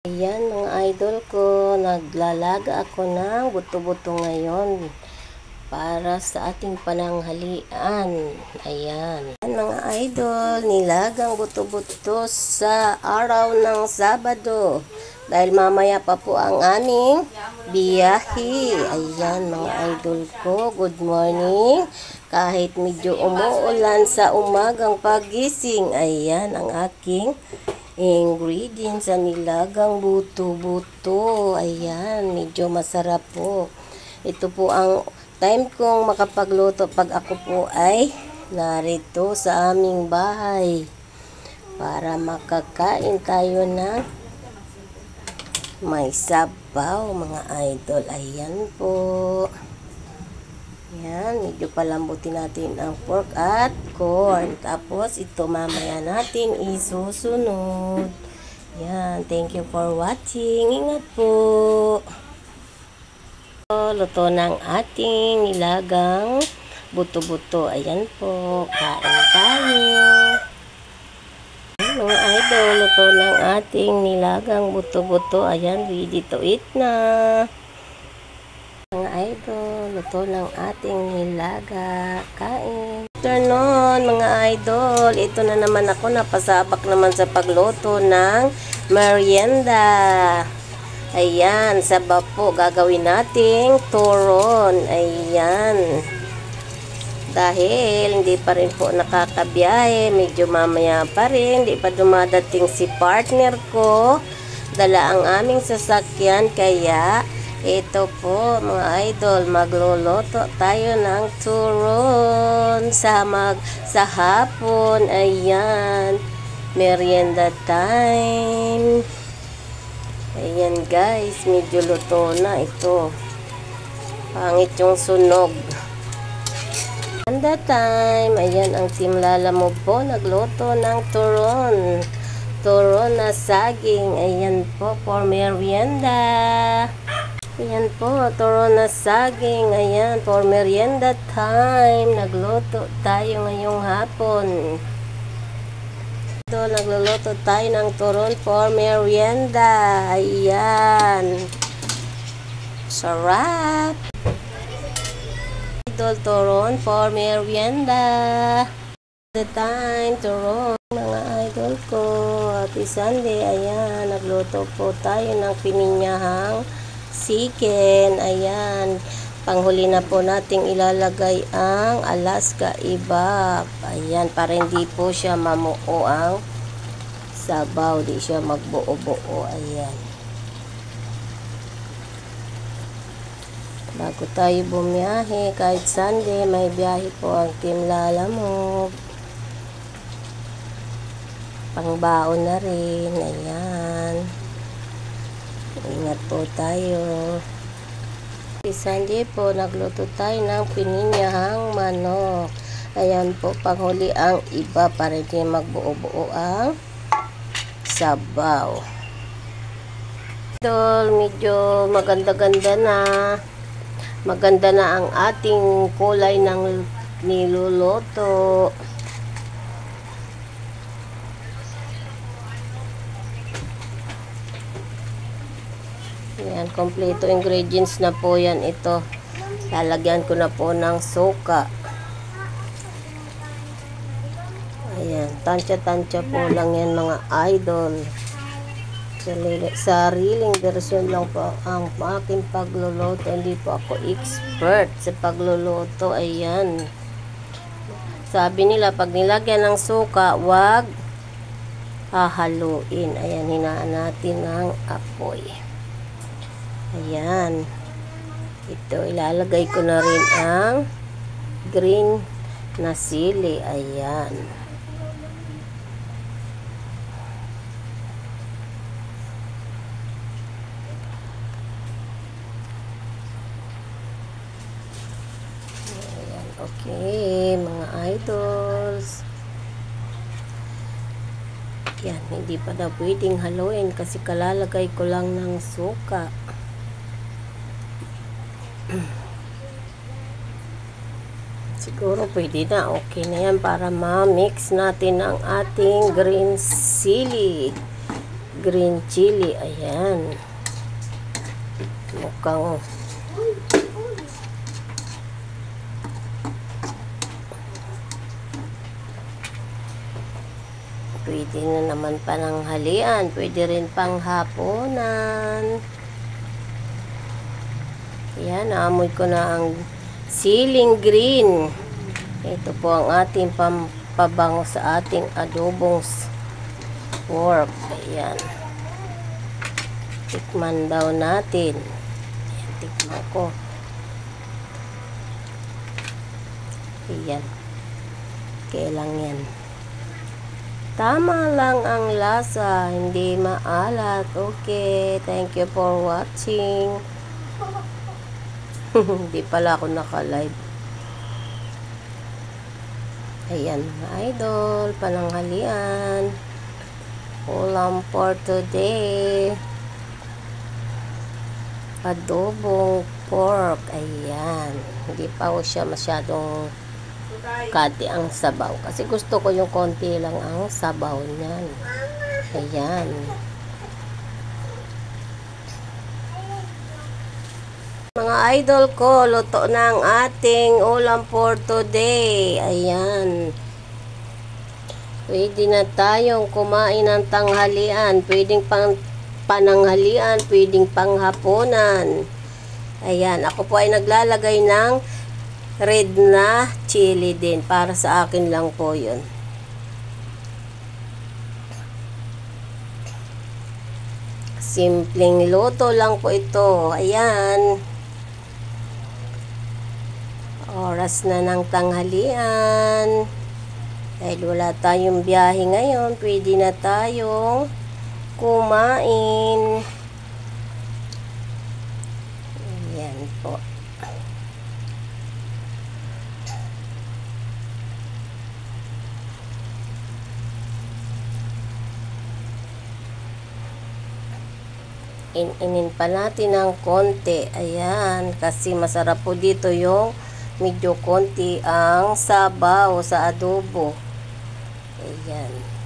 Ayan mga idol ko, naglalaga ako ng buto-buto ngayon para sa ating pananghalian. Ayan. Ayan mga idol, nilagang buto-buto sa araw ng Sabado. Dahil mamaya pa po ang aming biyahe. Ayan mga idol ko, good morning. Kahit medyo umuulan sa umagang pagising, ayan ang aking ingredients sa nilagang buto-buto. Ayan, medyo masarap po. Ito po ang time kong makapagluto pag ako po ay narito sa aming bahay. Para makakain tayo ng may sabaw mga idol. Ayan po. Yan, medyo palambutin natin ang pork at corn. Tapos, ito mamaya natin isusunod. Yan, thank you for watching. Ingat po. Luto ng ating nilagang buto-buto. Ayan po, kain tayo. Mga idol, luto ng ating nilagang buto-buto. Ayan, ready to eat na. Mga idol, luto ng ating nilaga. Kain. Afternoon, mga idol. Ito na naman ako, napasabak naman sa pagluto ng merienda. Ayan, sabab po gagawin nating turon. Ayan. Dahil hindi pa rin po nakakabiyahe, medyo mamaya pa rin, hindi pa dumadating si partner ko. Dala ang aming sasakyan, kaya ito po mga idol, magluluto tayo ng turon sa hapon. Ayan, merienda time. Ayan guys, medyo luto na ito. Pangit yung sunog. Merienda time. Ayan ang Team Lalamove po, nagluto ng turon. Turon na saging. Ayan po for merienda. Ayan po, turon na saging. Ayan, for merienda time. Nagluto tayo ngayong hapon. Ito, nagluluto tayo ng turon for merienda. Ayan. Sarap. Idol, turon for merienda. The time, turon. Mga idol ko, happy Sunday. Ayan, nagluto po tayo ng pininyahang chicken. Ayan, panghuli na po nating ilalagay ang Alaska ibab. Ayan, para hindi po siya mamuo ang sabaw, di siya magbuo-buo. Ayan, bago tayo bumiyahe, kahit Sunday may biyahe po ang Team Lalamove, pangbaon na rin. Ayan, ingat po tayo. Sunday po, nagluto tayo ng pininyahang manok. Ayan po, panghuli ang iba para hindi magbuo-buo ang sabaw. Idol, medyo maganda-ganda na. Maganda na ang ating kulay ng niluluto. Ayan, kompleto ingredients na po yan ito. Lalagyan ko na po ng suka. Ayan, tansya-tansya po lang yan mga idol. Sariling version lang po ang aking pagluluto. Hindi po ako expert sa pagluluto. Ayan. Sabi nila, pag nilagyan ng suka, wag hahaluin. Ayan, hinaan natin ng apoy. Ayan. Ito, ilalagay ko na rin ang green na sili. Ayan. Ayan. Okay, mga idols. Yan, hindi pa na pwedeng haluin kasi kalalagay ko lang ng suka. Siguro pwede na, okay na yan para ma-mix natin ang ating green sili. green chili. Ayan. Mukhang pwede na naman pananghalian. Pwede rin pang hapunan. Ayan, naamoy ko na ang siling green. Ito po ang ating pampabango sa ating adobong pork. Ayan. Tikman daw natin. Ayan, tikman ko. Ayan. Kailang yan. Tama lang ang lasa, hindi maalat. Okay, thank you for watching. Hindi pala ako naka-live. Ayan, mga idol, pananghalian. Ulam for today. Adobong pork. Ayan. Hindi pa ko siya masyadong kati ang sabaw. Kasi gusto ko yung konti lang ang sabaw niyan. Ayan. Mga idol ko, luto na ang ating ulam for today. Ayan. Pwede na tayong kumain ng tanghalian. Pwedeng pananghalian, pwedeng panghapunan. Ayan. Ako po ay naglalagay ng red na chili din. Para sa akin lang po yun. Simpleng luto lang po ito. Ayan. Oras na ng tanghalian. Dahil wala tayong biyahe ngayon, pwede na tayong kumain. Ayan po. Inin pa natin ng konti. Ayan. Kasi masarap po dito yung medyo konti ang sabaw sa adobo. Ayan.